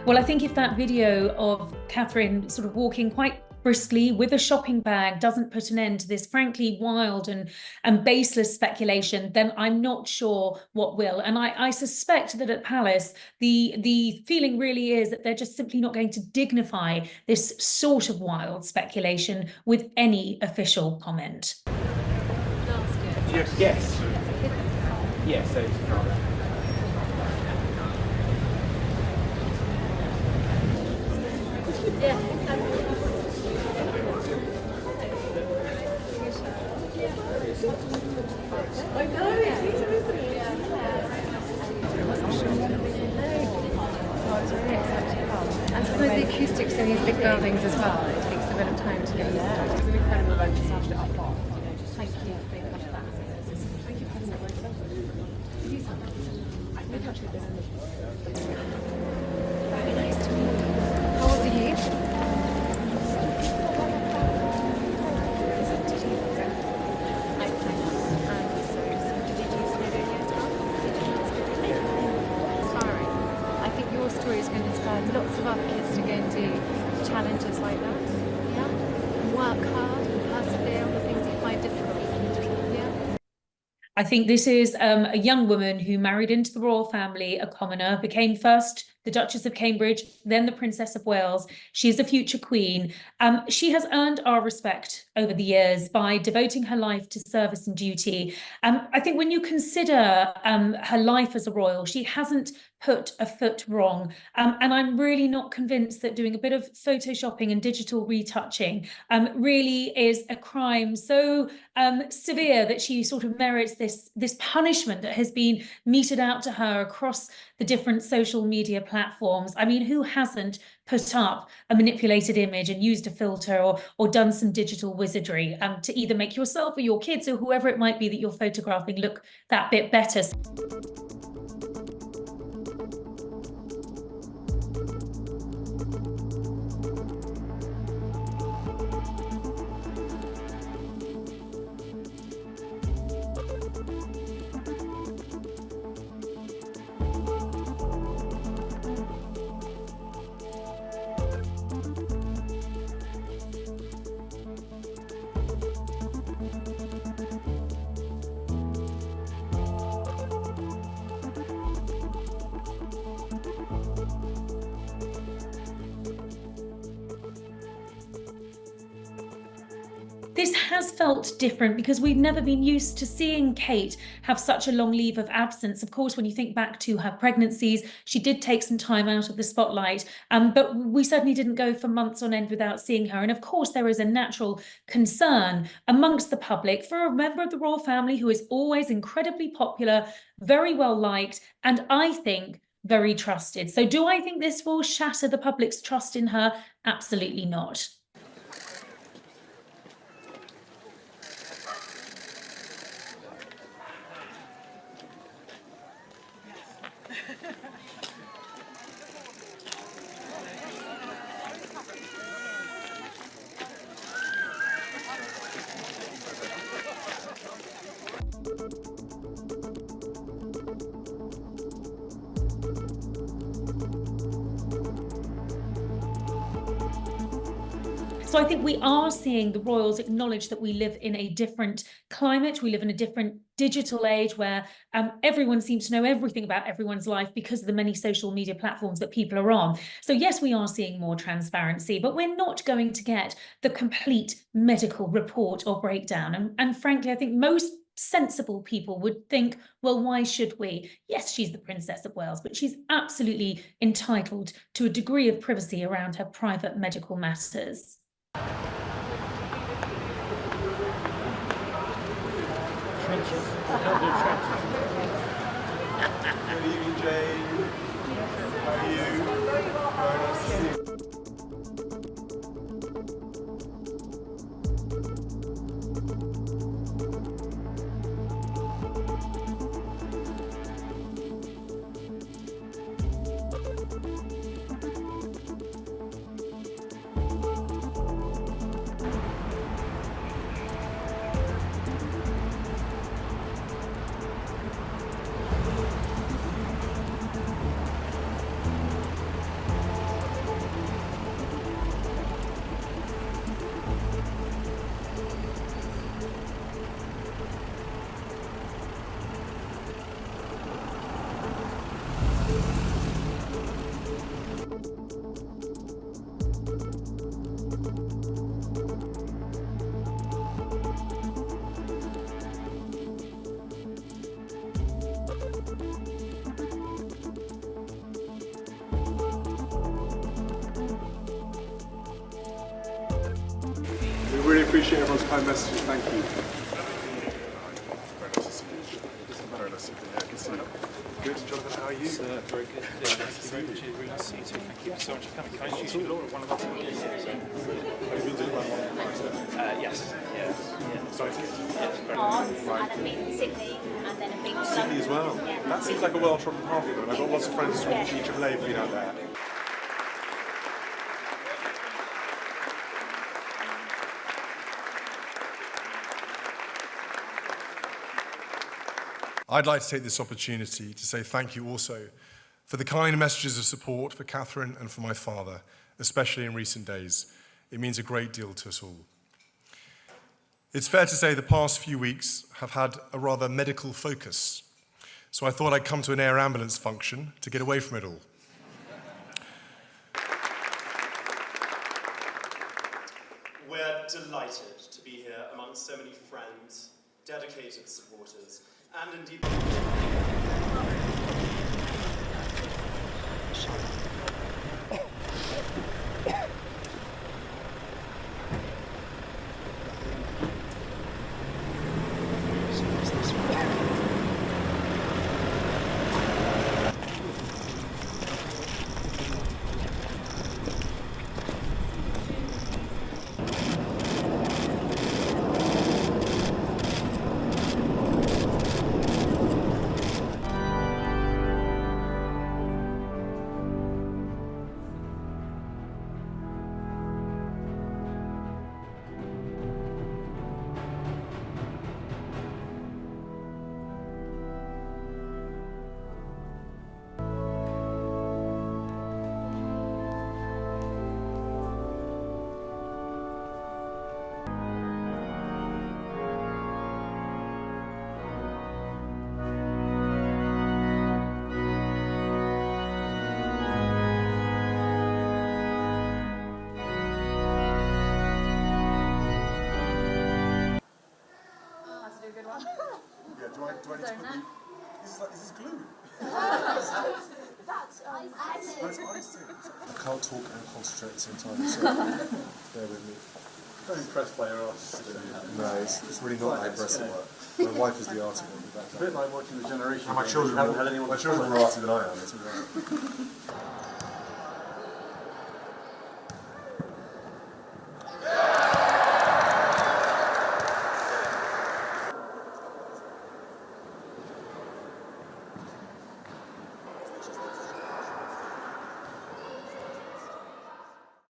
Well, I think if that video of Catherine sort of walking quite briskly with a shopping bag doesn't put an end to this frankly wild and baseless speculation, then I'm not sure what will. And I suspect that at Palace, the feeling really is that they're just simply not going to dignify this sort of wild speculation with any official comment. Yes. Yes. So And sometimes the acoustics in these big buildings as well, it takes a bit of time to get used to. It's an incredible event to start it up on. Thank you for being part of that. Thank you for having Very nice to meet you. How old are you? Your story is going to inspire lots of other kids to go and do challenges like that. Yeah? And work hard and persevere on the things you find difficult. Yeah? I think this is a young woman who married into the royal family, a commoner, became first the Duchess of Cambridge, then the Princess of Wales. She is a future queen. She has earned our respect over the years by devoting her life to service and duty. I think when you consider her life as a royal, she hasn't put a foot wrong. And I'm really not convinced that doing a bit of photoshopping and digital retouching really is a crime so severe that she sort of merits this punishment that has been meted out to her across the different social media platforms. I mean, who hasn't put up a manipulated image and used a filter or done some digital wizardry to either make yourself or your kids or whoever it might be that you're photographing look that bit better? This has felt different because we've never been used to seeing Kate have such a long leave of absence. Of course, when you think back to her pregnancies, she did take some time out of the spotlight, but we certainly didn't go for months on end without seeing her. And of course, there is a natural concern amongst the public for a member of the royal family who is always incredibly popular, very well liked, and I think very trusted. So do I think this will shatter the public's trust in her? Absolutely not. So I think we are seeing the royals acknowledge that we live in a different climate. We live in a different digital age where everyone seems to know everything about everyone's life because of the many social media platforms that people are on. So yes, we are seeing more transparency, but we're not going to get the complete medical report or breakdown. And frankly, I think most sensible people would think, well, why should we? Yes, she's the Princess of Wales, but she's absolutely entitled to a degree of privacy around her private medical matters. trenches. Don't do trenches. Good evening, Jane. How are you? Very nice to see you. appreciate everyone's kind messages. Thank you. Very nice to see you. Very nice to see you. Yeah, good to see you. Good, Jonathan, how are you? Very good. Yeah, nice to see you. Really nice to see you too. Thank you so much for coming. Can I introduce you to Laura, one of our team? Have you been doing that one? Yes. Yeah. Excited? Yes, very Arts, and I've been to Sydney, and then I've been to Sydney as well. Yeah. That seems like a well-trodden path for them. I've got lots of friends from each of them been out there. I'd like to take this opportunity to say thank you also for the kind messages of support for Catherine and for my father, especially in recent days. It means a great deal to us all. It's fair to say the past few weeks have had a rather medical focus, so I thought I'd come to an air ambulance function to get away from it all. We're delighted to be here amongst so many friends, dedicated supporters, and indeed... Yeah, do I need to put the... Is this glue? That's That's icing. I can't talk and concentrate at the same time, so bear with me. Very impressed by your artistry. No, it's really not that impressive work. My wife is the artist. It's a bit like watching The Generation. My children, my children are artier than I am. It's all right.